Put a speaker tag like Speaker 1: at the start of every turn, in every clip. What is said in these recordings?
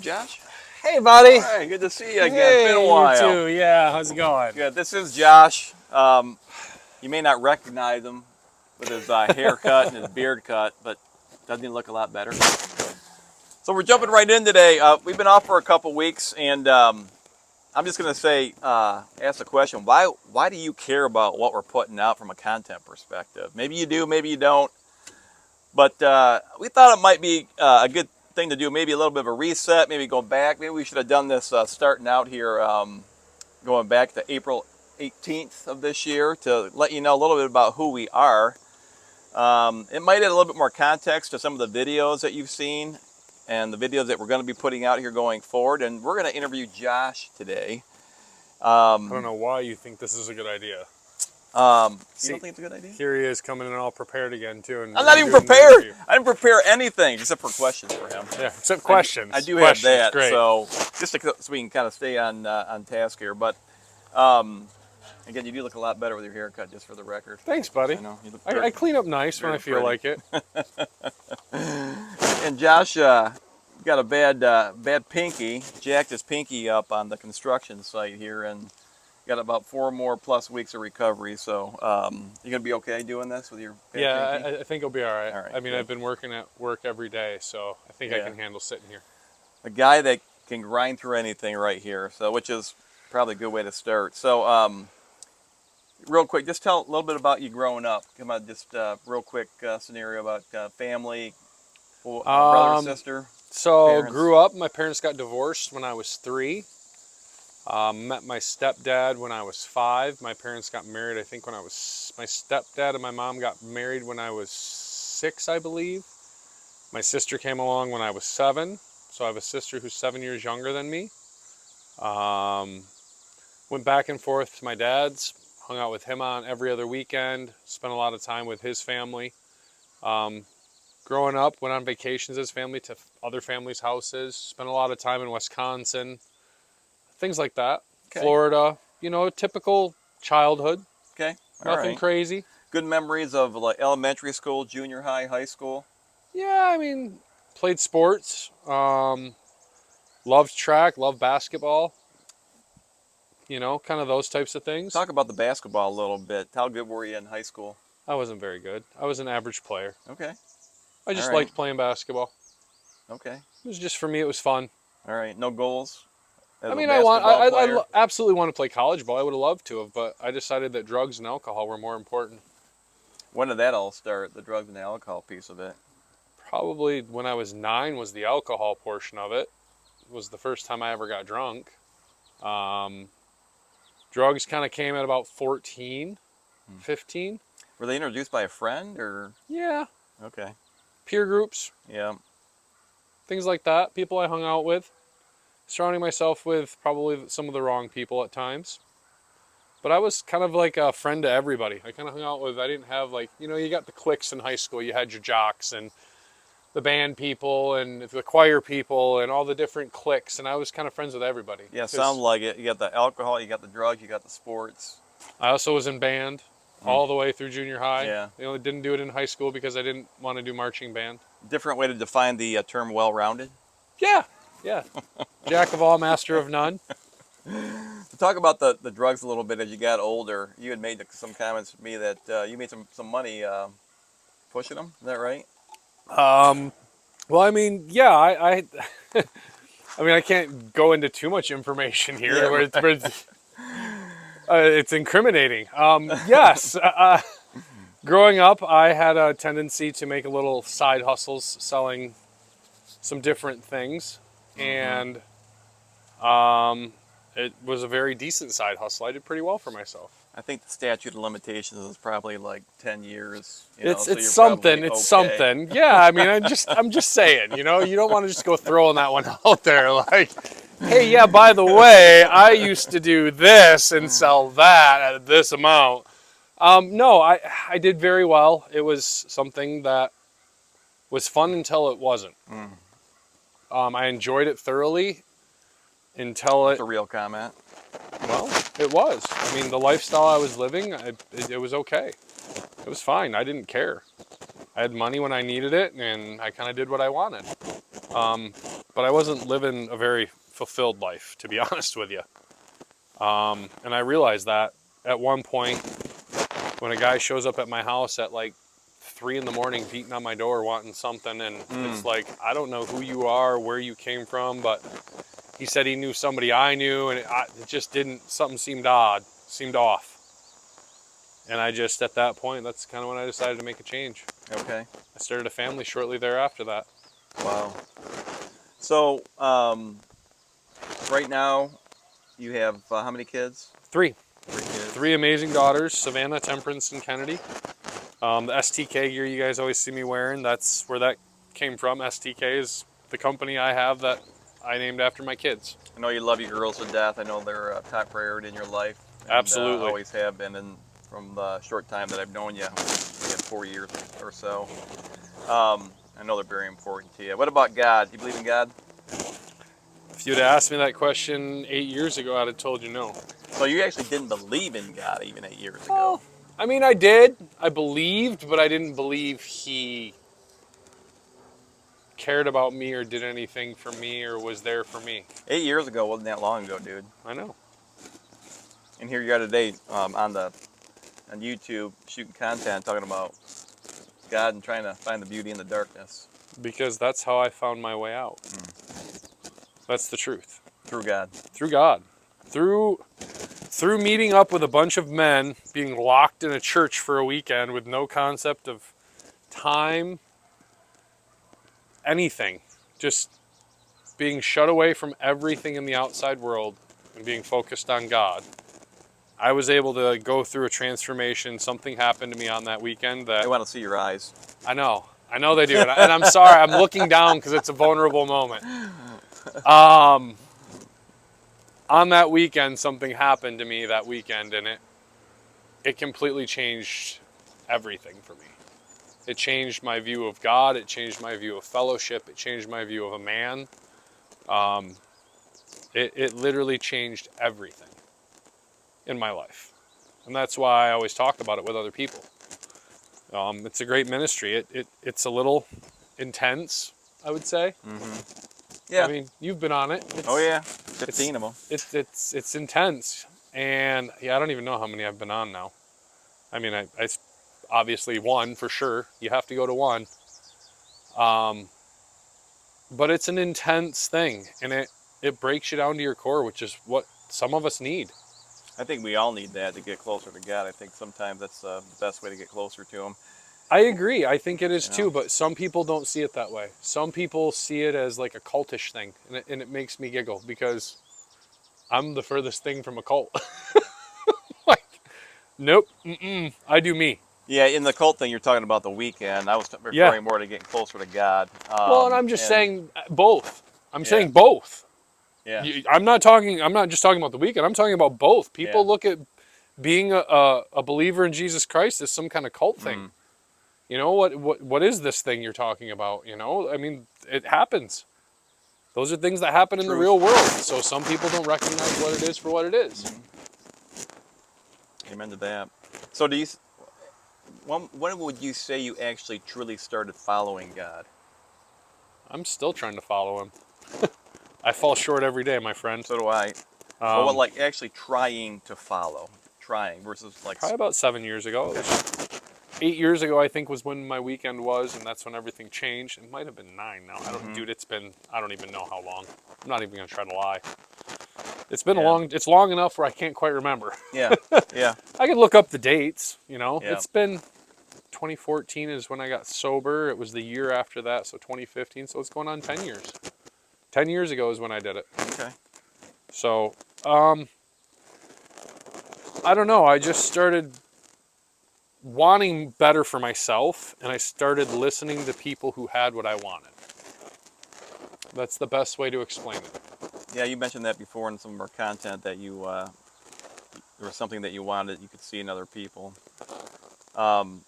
Speaker 1: Josh?
Speaker 2: Hey, buddy.
Speaker 1: Hey, good to see you again.
Speaker 2: Hey,
Speaker 1: It's been a while.
Speaker 2: you too. Yeah, how's it going?
Speaker 1: Yeah, this is Josh. You may not recognize him with his haircut and his beard cut, but doesn't he look a lot better? So we're jumping right in today. We've been off for a couple weeks, and I'm just going to say, ask the question, why do you care about what we're putting out from a content perspective? Maybe you do, maybe you don't. But we thought it might be a good thing to do, maybe a little bit of a reset, maybe go back. Maybe we should have done this starting out here, going back to April 18th of this year to let you know a little bit about who we are. It might add a little bit more context to some of the videos that you've seen and the videos that we're going to be putting out here going forward. And we're going to interview Josh today.
Speaker 2: I don't know why you think this is a good idea.
Speaker 1: You don't think it's a good idea?
Speaker 2: Here he is coming in all prepared again, too. And
Speaker 1: I'm not even prepared. I didn't prepare anything except for questions for him.
Speaker 2: Yeah, except questions.
Speaker 1: I do
Speaker 2: questions,
Speaker 1: have that,
Speaker 2: great.
Speaker 1: so we can kind of stay on task here. But again, you do look a lot better with your haircut, just for the record.
Speaker 2: Thanks, buddy.
Speaker 1: I know, you look
Speaker 2: I clean up nice when I feel like it.
Speaker 1: And Josh got a bad pinky. Jacked his pinky up on the construction site here, and got about 4 more plus weeks of recovery. So you gonna be okay doing this with your bad pinky?
Speaker 2: I think it'll be all right.
Speaker 1: All right,
Speaker 2: I mean,
Speaker 1: good.
Speaker 2: I've been working at work every day, so I think I can handle sitting here.
Speaker 1: A guy that can grind through anything right here, so which is probably a good way to start. So real quick, just tell a little bit about you growing up. Come on, just real quick scenario about family, brother, sister.
Speaker 2: So
Speaker 1: parents.
Speaker 2: grew up, my parents got divorced when I was 3. Met my stepdad when I was 5. My parents got married, I think, when I was... My stepdad and my mom got married when I was 6, I believe. My sister came along when I was 7. So I have a sister who's 7 years younger than me. Went back and forth to my dad's. Hung out with him on every other weekend. Spent a lot of time with his family. Growing up, went on vacations as family to other families' houses. Spent a lot of time in Wisconsin. Things like that.
Speaker 1: Okay.
Speaker 2: Florida, you know, typical childhood.
Speaker 1: Okay.
Speaker 2: Nothing crazy.
Speaker 1: Good memories of like elementary school, junior high, high school.
Speaker 2: Yeah, I mean, played sports. Loved track, loved basketball. You know, kind of those types of things.
Speaker 1: Talk about the basketball a little bit. How good were you in high school?
Speaker 2: I wasn't very good. I was an average player.
Speaker 1: Okay.
Speaker 2: I just liked playing basketball.
Speaker 1: Okay.
Speaker 2: It was just, for me, it was fun.
Speaker 1: All right. No goals?
Speaker 2: I mean, I absolutely want to play college ball. I would have loved to have, but I decided that drugs and alcohol were more important.
Speaker 1: When did that all start, the drugs and the alcohol piece of it?
Speaker 2: Probably when I was 9 was the alcohol portion of it. It was the first time I ever got drunk. Drugs kind of came at about 14, 15.
Speaker 1: Were they introduced by a friend or?
Speaker 2: Yeah.
Speaker 1: Okay.
Speaker 2: Peer groups.
Speaker 1: Yeah.
Speaker 2: Things like that. People I hung out with. Surrounding myself with probably some of the wrong people at times. But I was kind of like a friend to everybody. I kind of hung out with, I didn't have like, you know, you got the cliques in high school. You had your jocks and the band people and the choir people and all the different cliques. And I was kind of friends with everybody.
Speaker 1: Yeah, sounds like it. You got the alcohol, you got the drugs, you got the sports.
Speaker 2: I also was in band all the way through junior high.
Speaker 1: Yeah.
Speaker 2: You know, didn't do it in high school because I didn't want to do marching band.
Speaker 1: Different way to define the term well-rounded?
Speaker 2: Yeah. Yeah. Jack of all, master of none.
Speaker 1: To talk about the drugs a little bit as you got older, you had made some comments to me that you made some money pushing them. Is that right?
Speaker 2: Well, I mean, yeah, I mean, I can't go into too much information here.
Speaker 1: Yeah,
Speaker 2: where it's incriminating. Yes. Growing up, I had a tendency to make a little side hustles selling some different things. And it was a very decent side hustle. I did pretty well for myself.
Speaker 1: I think the statute of limitations is probably like 10 years.
Speaker 2: It's something. It's something. Yeah, I mean, I'm just saying. You know, you don't want to just go throwing that one out there like, hey, yeah, by the way, I used to do this and sell that at this amount. No, I did very well. It was something that was fun until it wasn't. I enjoyed it thoroughly until
Speaker 1: That's a real comment.
Speaker 2: Well, it was. I mean, the lifestyle I was living, it was okay. It was fine. I didn't care. I had money when I needed it, and I kind of did what I wanted. but I wasn't living a very fulfilled life, to be honest with you. And I realized that at one point when a guy shows up at my house at like 3 in the morning beating on my door wanting something, and it's like, I don't know who you are, where you came from, but he said he knew somebody I knew, and it just didn't, something seemed odd, seemed off. And I just, at that point, that's kind of when I decided to make a change.
Speaker 1: Okay.
Speaker 2: I started a family shortly thereafter that.
Speaker 1: Wow. So, right now, you have how many kids?
Speaker 2: 3.
Speaker 1: 3 kids.
Speaker 2: 3 amazing daughters, Savannah, Temperance, and Kennedy. The STK gear you guys always see me wearing, that's where that came from. STK is the company I have that I named after my kids.
Speaker 1: I know you love your girls to death. I know they're a top priority in your life. And,
Speaker 2: Absolutely.
Speaker 1: Always have been, and from the short time that I've known you, we had 4 years or so. I know they're very important to you. What about God? Do you believe in God?
Speaker 2: If you'd asked me that question 8 years ago, I'd have told you no.
Speaker 1: So you actually didn't believe in God even 8 years ago?
Speaker 2: Well, I mean, I did. I believed, but I didn't believe he cared about me or did anything for me or was there for me.
Speaker 1: 8 years ago wasn't that long ago, dude.
Speaker 2: I know.
Speaker 1: And here you are today on YouTube shooting content talking about God and trying to find the beauty in the darkness.
Speaker 2: Because that's how I found my way out. That's the truth.
Speaker 1: Through God.
Speaker 2: Through God. Through meeting up with a bunch of men, being locked in a church for a weekend with no concept of time, anything. Just being shut away from everything in the outside world and being focused on God. I was able to go through a transformation. Something happened to me on that weekend that...
Speaker 1: I want to see your eyes.
Speaker 2: I know they do. And I'm sorry, I'm looking down because it's a vulnerable moment. On that weekend, something happened to me that weekend, and it completely changed everything for me. It changed my view of God. It changed my view of fellowship. It changed my view of a man. It literally changed everything in my life. And that's why I always talk about it with other people. It's a great ministry. It's a little intense, I would say.
Speaker 1: Mm-hmm. Yeah.
Speaker 2: I mean, you've been on it.
Speaker 1: Oh yeah, 15 of them.
Speaker 2: It's intense, and yeah, I don't even know how many I've been on now. I mean, I obviously one for sure. You have to go to one. But it's an intense thing, and it breaks you down to your core, which is what some of us need.
Speaker 1: I think we all need that to get closer to God. I think sometimes that's the best way to get closer to Him.
Speaker 2: I agree. I think it is too, but some people don't see it that way. Some people see it as like a cultish thing, and it makes me giggle because I'm the furthest thing from a cult. Like, nope, I do me.
Speaker 1: Yeah, in the cult thing, you're talking about the weekend. I was referring more to getting closer to God.
Speaker 2: Well, and I'm just saying both. I'm saying both.
Speaker 1: Yeah.
Speaker 2: I'm not just talking about the weekend. I'm talking about both. People look at being a believer in Jesus Christ as some kind of cult thing. You know, what is this thing you're talking about? You know, I mean, it happens. Those are things that happen in the real world. So some people don't recognize what it is for what it is.
Speaker 1: Amen to that. So when would you say you actually truly started following God?
Speaker 2: I'm still trying to follow him. I fall short every day, my friend.
Speaker 1: So do I. But what, like actually trying to follow? Trying versus like...
Speaker 2: Probably about 7 years ago. 8 years ago, I think, was when my weekend was, and that's when everything changed. It might have been 9 now. Dude, I don't even know how long. I'm not even going to try to lie. It's been it's long enough where I can't quite remember.
Speaker 1: Yeah, yeah.
Speaker 2: I could look up the dates, you know.
Speaker 1: Yeah.
Speaker 2: It's been 2014 is when I got sober. It was the year after that, so 2015. So it's going on 10 years. 10 years ago is when I did it.
Speaker 1: Okay.
Speaker 2: So, I don't know. I just started wanting better for myself, and I started listening to people who had what I wanted. That's the best way to explain it.
Speaker 1: Yeah, you mentioned that before in some of our content that you there was something that you wanted you could see in other people. I'm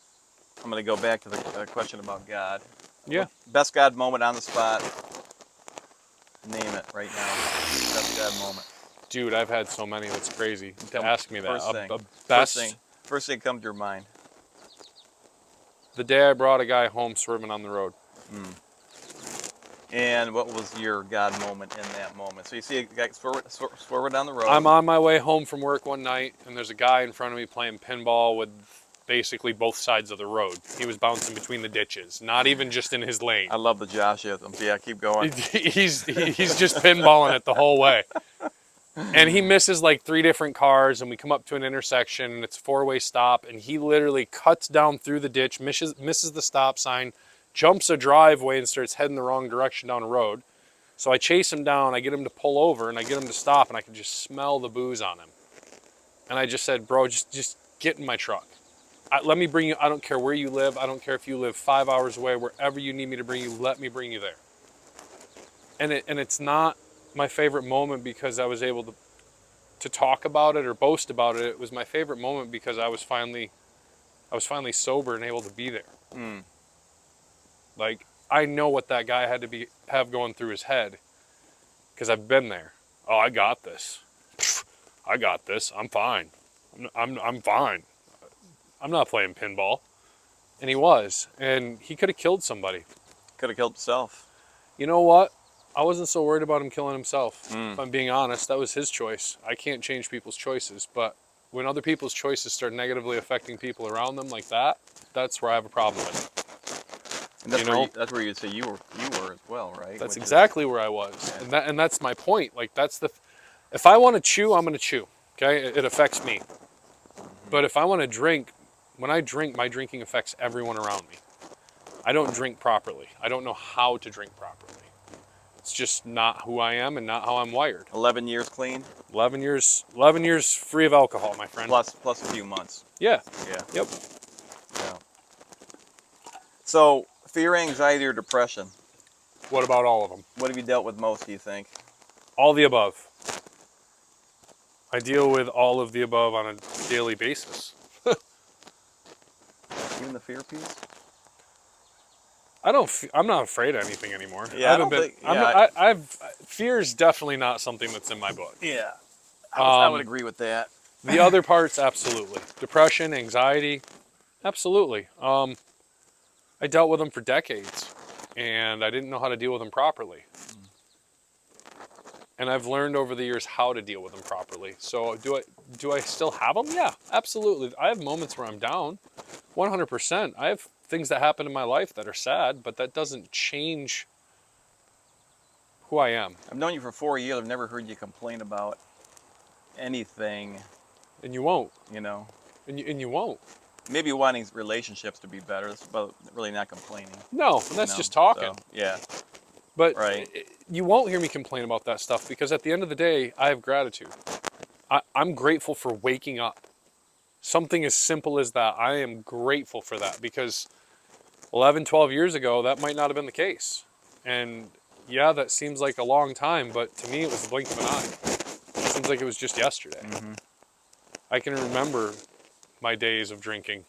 Speaker 1: going to go back to the question about God.
Speaker 2: Yeah.
Speaker 1: Best God moment on the spot. Name it right now. Best God moment.
Speaker 2: Dude, I've had so many. That's crazy to ask me that.
Speaker 1: First thing comes to your mind.
Speaker 2: The day I brought a guy home swerving on the road.
Speaker 1: And what was your God moment in that moment? So you see a guy swerving down the road.
Speaker 2: I'm on my way home from work one night, and there's a guy in front of me playing pinball with basically both sides of the road. He was bouncing between the ditches, not even just in his lane.
Speaker 1: I love the Josh anthem. Yeah, keep going.
Speaker 2: He's just pinballing it the whole way. And he misses like 3 different cars, and we come up to an intersection, and it's a 4-way stop, and he literally cuts down through the ditch, misses the stop sign, jumps a driveway, and starts heading the wrong direction down the road. So I chase him down, I get him to pull over, and I get him to stop, and I can just smell the booze on him. And I just said, bro, just get in my truck. Let me bring you, I don't care where you live, I don't care if you live 5 hours away, wherever you need me to bring you, let me bring you there. And it's not my favorite moment because I was able to talk about it or boast about it. It was my favorite moment because I was finally sober and able to be there.
Speaker 1: Mm.
Speaker 2: Like, I know what that guy had to have going through his head because I've been there. Oh, I got this. I got this. I'm fine. I'm fine. I'm not playing pinball. And he was. And he could have killed somebody.
Speaker 1: Could have killed himself.
Speaker 2: You know what? I wasn't so worried about him killing himself. If I'm being honest, that was his choice. I can't change people's choices. But when other people's choices start negatively affecting people around them like that, that's where I have a problem with it.
Speaker 1: And that's where you'd say you were as well, right?
Speaker 2: That's exactly where I was. Yeah. And that's my point. Like, if I want to chew, I'm going to chew. Okay? It affects me. But if I want to drink, when I drink, my drinking affects everyone around me. I don't drink properly. I don't know how to drink properly. It's just not who I am and not how I'm wired.
Speaker 1: 11 years clean?
Speaker 2: 11 years free of alcohol, my friend.
Speaker 1: Plus a few months.
Speaker 2: Yeah.
Speaker 1: Yeah.
Speaker 2: Yep.
Speaker 1: Yeah. So, fear, anxiety, or depression?
Speaker 2: What about all of them?
Speaker 1: What have you dealt with most, do you think?
Speaker 2: All the above. I deal with all of the above on a daily basis.
Speaker 1: Even the fear piece?
Speaker 2: I'm not afraid of anything anymore.
Speaker 1: Yeah,
Speaker 2: fear is definitely not something that's in my book.
Speaker 1: Yeah. I would agree with that.
Speaker 2: The other parts, absolutely. Depression, anxiety, absolutely. I dealt with them for decades, and I didn't know how to deal with them properly. And I've learned over the years how to deal with them properly. So do I still have them? Yeah, absolutely. I have moments where I'm down, 100%. I have things that happen in my life that are sad, but that doesn't change who I am.
Speaker 1: I've known you for 4 years. I've never heard you complain about anything.
Speaker 2: And you won't.
Speaker 1: You know.
Speaker 2: And you won't.
Speaker 1: Maybe wanting relationships to be better. That's about really not complaining.
Speaker 2: No, and that's just talking.
Speaker 1: So, yeah.
Speaker 2: But
Speaker 1: right.
Speaker 2: You won't hear me complain about that stuff because at the end of the day, I have gratitude. I'm grateful for waking up. Something as simple as that. I am grateful for that because 11, 12 years ago, that might not have been the case. And yeah, that seems like a long time, but to me, it was the blink of an eye. It seems like it was just yesterday.
Speaker 1: Mm-hmm.
Speaker 2: I can remember my days of drinking.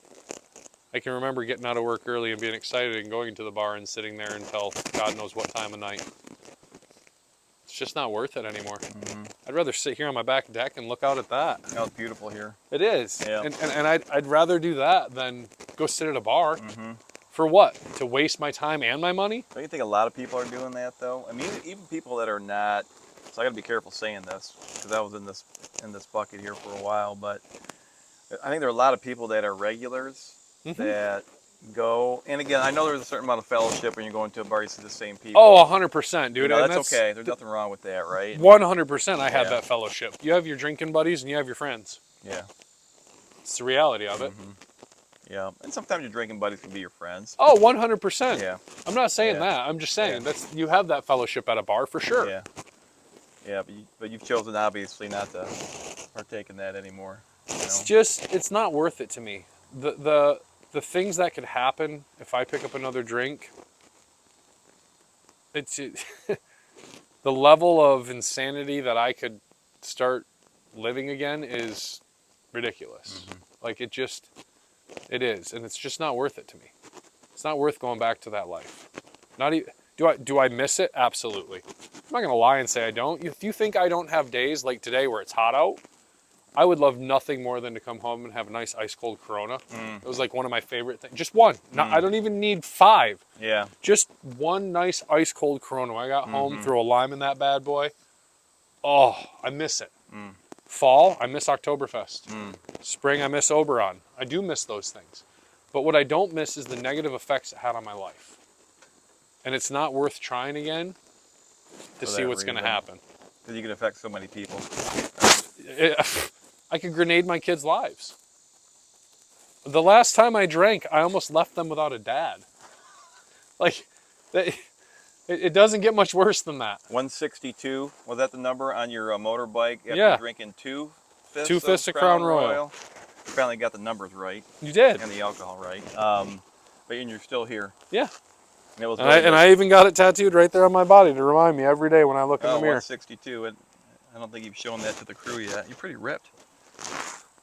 Speaker 2: I can remember getting out of work early and being excited and going to the bar and sitting there until God knows what time of night. It's just not worth it anymore.
Speaker 1: Mm-hmm.
Speaker 2: I'd rather sit here on my back deck and look out at that.
Speaker 1: Oh, it's beautiful here.
Speaker 2: It is.
Speaker 1: Yeah.
Speaker 2: And I'd rather do that than go sit at a bar.
Speaker 1: Mm-hmm.
Speaker 2: For what? To waste my time and my money?
Speaker 1: Don't you think a lot of people are doing that, though? I mean, even people that are not, so I got to be careful saying this, because I was in this bucket here for a while, but I think there are a lot of people that are regulars that go, and again, I know there's a certain amount of fellowship when you're going to a bar, you see the same people.
Speaker 2: Oh, 100%, dude.
Speaker 1: You know, that's okay. There's nothing wrong with that, right?
Speaker 2: 100% I have that fellowship. You have your drinking buddies and you have your friends.
Speaker 1: Yeah.
Speaker 2: It's the reality of it.
Speaker 1: Mm-hmm. Yeah, and sometimes your drinking buddies can be your friends.
Speaker 2: Oh, 100%.
Speaker 1: Yeah.
Speaker 2: I'm not saying that. I'm just saying you have that fellowship at a bar for sure.
Speaker 1: Yeah. Yeah, but you've chosen obviously not to partake in that anymore. You know?
Speaker 2: It's not worth it to me. The things that could happen if I pick up another drink, it's the level of insanity that I could start living again is ridiculous.
Speaker 1: Mm-hmm.
Speaker 2: Like it is, and it's just not worth it to me. It's not worth going back to that life. Not even, do I miss it? Absolutely. I'm not gonna lie and say I don't. If you think I don't have days like today where it's hot out, I would love nothing more than to come home and have a nice ice cold Corona. It was like one of my favorite things. Just one. I don't even need 5.
Speaker 1: Yeah.
Speaker 2: Just one nice ice cold Corona. When I got home, threw a lime in that bad boy. Oh, I miss it. Fall, I miss Oktoberfest. Spring, I miss Oberon. I do miss those things. But what I don't miss is the negative effects it had on my life. And it's not worth trying again to see what's going to happen.
Speaker 1: Because you can affect so many people.
Speaker 2: I could grenade my kids' lives. The last time I drank, I almost left them without a dad. Like, it doesn't get much worse than that.
Speaker 1: 162, was that the number on your motorbike after
Speaker 2: Yeah.
Speaker 1: drinking 2
Speaker 2: fists of Crown Royal.
Speaker 1: You finally got the numbers right.
Speaker 2: You did.
Speaker 1: And the alcohol right. But you're still here.
Speaker 2: Yeah.
Speaker 1: And, it was
Speaker 2: And I even got it tattooed right there on my body to remind me every day when I look in the mirror.
Speaker 1: 162. I don't think you've shown that to the crew yet. You're pretty ripped.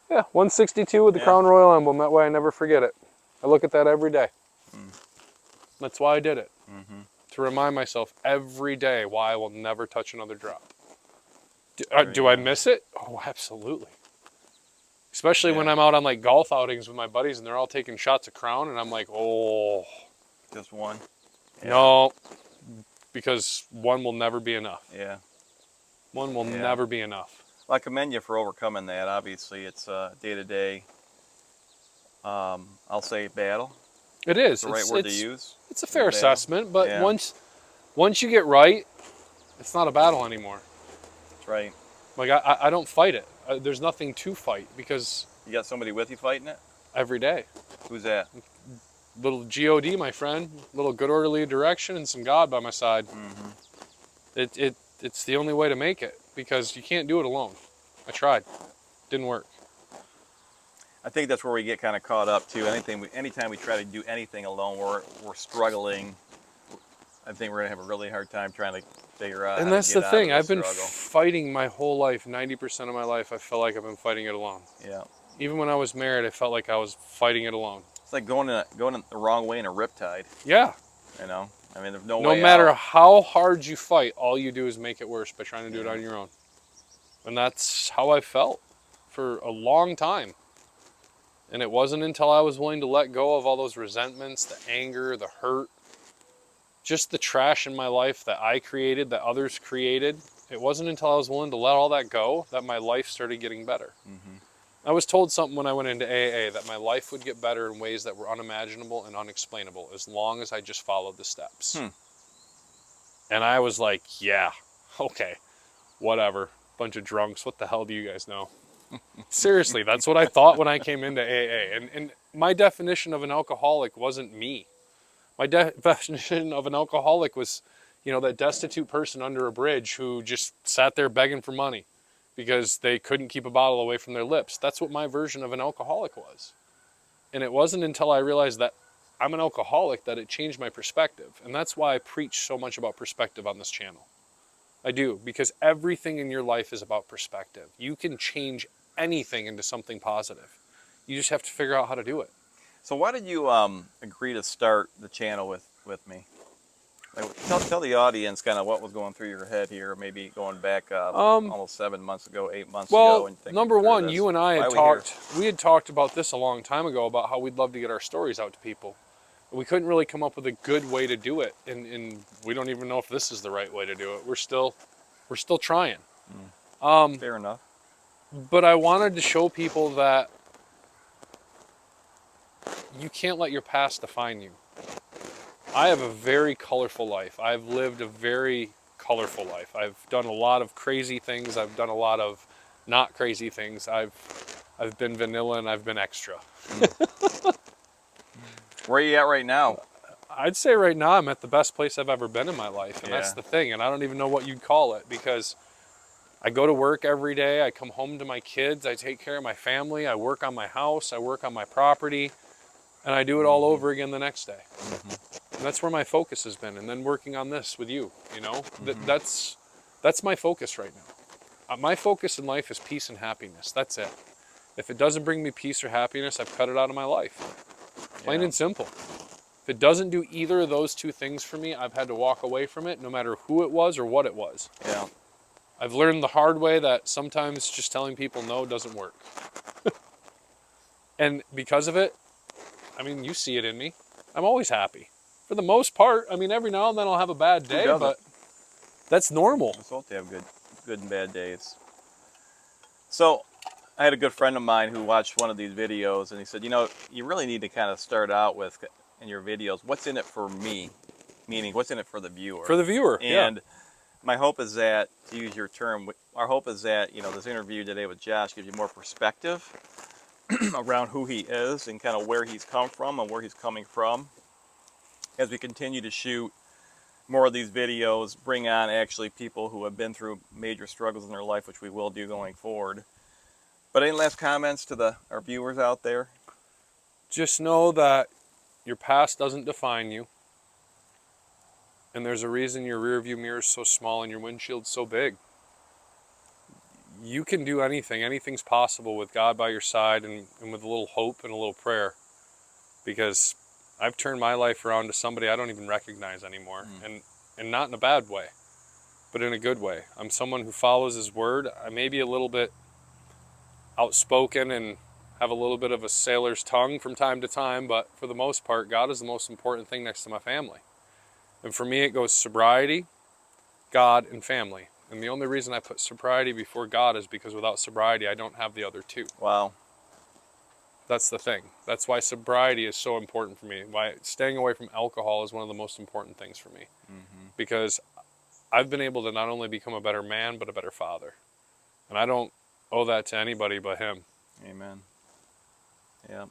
Speaker 2: Yeah, 162 with the Crown Royal emblem. That way I never forget it. I look at that every day. That's why I did it. To remind myself every day why I will never touch another drop. Do I miss it? Oh, absolutely. Especially when I'm out on like golf outings with my buddies and they're all taking shots of Crown and I'm like, oh.
Speaker 1: Just one? Yeah.
Speaker 2: No, because one will never be enough.
Speaker 1: Yeah.
Speaker 2: One will never be enough.
Speaker 1: Well, I commend you for overcoming that. Obviously, it's day-to-day, I'll say battle.
Speaker 2: It is.
Speaker 1: It's the right word to use.
Speaker 2: It's a fair assessment, but once you get right, it's not a battle anymore.
Speaker 1: That's right.
Speaker 2: Like, I don't fight it. There's nothing to fight because...
Speaker 1: You got somebody with you fighting it?
Speaker 2: Every day.
Speaker 1: Who's that?
Speaker 2: Little God, my friend. Little good orderly direction and some God by my side. It's the only way to make it because you can't do it alone. I tried. Didn't work.
Speaker 1: I think that's where we get kind of caught up too. Anytime we try to do anything alone, we're struggling. I think we're gonna have a really hard time trying to figure out.
Speaker 2: And that's the thing. I've been fighting my whole life. 90% of my life, I feel like I've been fighting it alone.
Speaker 1: Yeah.
Speaker 2: Even when I was married, I felt like I was fighting it alone.
Speaker 1: It's like going the wrong way in a riptide.
Speaker 2: Yeah.
Speaker 1: You know, I mean, there's no way
Speaker 2: No matter how hard you fight, all you do is make it worse by trying to do it on your own. And that's how I felt for a long time. And it wasn't until I was willing to let go of all those resentments, the anger, the hurt, just the trash in my life that I created, that others created. It wasn't until I was willing to let all that go that my life started getting better. I was told something when I went into AA, that my life would get better in ways that were unimaginable and unexplainable as long as I just followed the steps. And I was like, yeah, okay, whatever. Bunch of drunks, what the hell do you guys know? Seriously, that's what I thought when I came into AA. And my definition of an alcoholic wasn't me. My definition of an alcoholic was, you know, that destitute person under a bridge who just sat there begging for money because they couldn't keep a bottle away from their lips. That's what my version of an alcoholic was. And it wasn't until I realized that I'm an alcoholic that it changed my perspective. And that's why I preach so much about perspective on this channel. I do, because everything in your life is about perspective. You can change anything into something positive. You just have to figure out how to do it.
Speaker 1: So why did you agree to start the channel with me? Like, tell the audience kind of what was going through your head here, maybe going back almost 7 months ago, 8 months ago.
Speaker 2: Well, number one, you and I had talked, we had talked about this a long time ago about how we'd love to get our stories out to people. We couldn't really come up with a good way to do it, and we don't even know if this is the right way to do it. We're still trying.
Speaker 1: Fair enough.
Speaker 2: But I wanted to show people that you can't let your past define you. I have a very colorful life. I've lived a very colorful life. I've done a lot of crazy things. I've done a lot of not crazy things. I've been vanilla and I've been extra.
Speaker 1: Where are you at right now?
Speaker 2: I'd say right now I'm at the best place I've ever been in my life. And that's the thing. And I don't even know what you'd call it, because I go to work every day. I come home to my kids. I take care of my family. I work on my house. I work on my property. And I do it all over again the next day. And that's where my focus has been. And then working on this with you, you know, that's my focus right now. My focus in life is peace and happiness. That's it. If it doesn't bring me peace or happiness, I've cut it out of my life. Plain and simple. If it doesn't do either of those two things for me, I've had to walk away from it, no matter who it was or what it was.
Speaker 1: Yeah.
Speaker 2: I've learned the hard way that sometimes just telling people no doesn't work. And because of it, I mean, you see it in me. I'm always happy. For the most part, I mean, every now and then I'll have a bad day, but that's normal.
Speaker 1: We're supposed to have good and bad days. So I had a good friend of mine who watched one of these videos, and he said, you really need to kind of start out with, in your videos, what's in it for me? Meaning, what's in it for the viewer?
Speaker 2: For the viewer,
Speaker 1: and
Speaker 2: yeah.
Speaker 1: My hope is that, to use your term, our hope is that, this interview today with Josh gives you more perspective around who he is and kind of where he's come from and where he's coming from. As we continue to shoot more of these videos, bring on actually people who have been through major struggles in their life, which we will do going forward. But any last comments to our viewers out there?
Speaker 2: Just know that your past doesn't define you. And there's a reason your rear view mirror is so small and your windshield's so big. You can do anything. Anything's possible with God by your side and with a little hope and a little prayer. Because I've turned my life around to somebody I don't even recognize anymore. And not in a bad way, but in a good way. I'm someone who follows his word. I may be a little bit outspoken and have a little bit of a sailor's tongue from time to time, but for the most part, God is the most important thing next to my family. And for me, it goes sobriety, God, and family. And the only reason I put sobriety before God is because without sobriety, I don't have the other two.
Speaker 1: Wow.
Speaker 2: That's the thing. That's why sobriety is so important for me. Why staying away from alcohol is one of the most important things for me. Because I've been able to not only become a better man, but a better father. And I don't owe that to anybody but him.
Speaker 1: Amen. Yeah.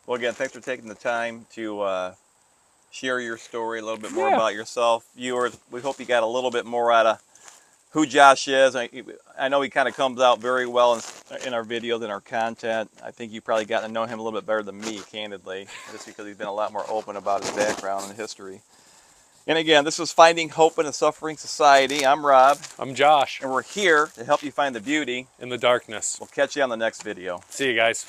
Speaker 1: Well, again, thanks for taking the time to share your story, a little bit more about yourself. Viewers, we hope you got a little bit more out of who Josh is. I know he kind of comes out very well in our videos and our content. I think you probably gotten to know him a little bit better than me, candidly, just because he's been a lot more open about his background and history. And again, this was Finding Hope in a Suffering Society. I'm Rob.
Speaker 2: I'm Josh.
Speaker 1: And we're here to help you find the beauty
Speaker 2: in the darkness.
Speaker 1: We'll catch you on the next video.
Speaker 2: See you guys.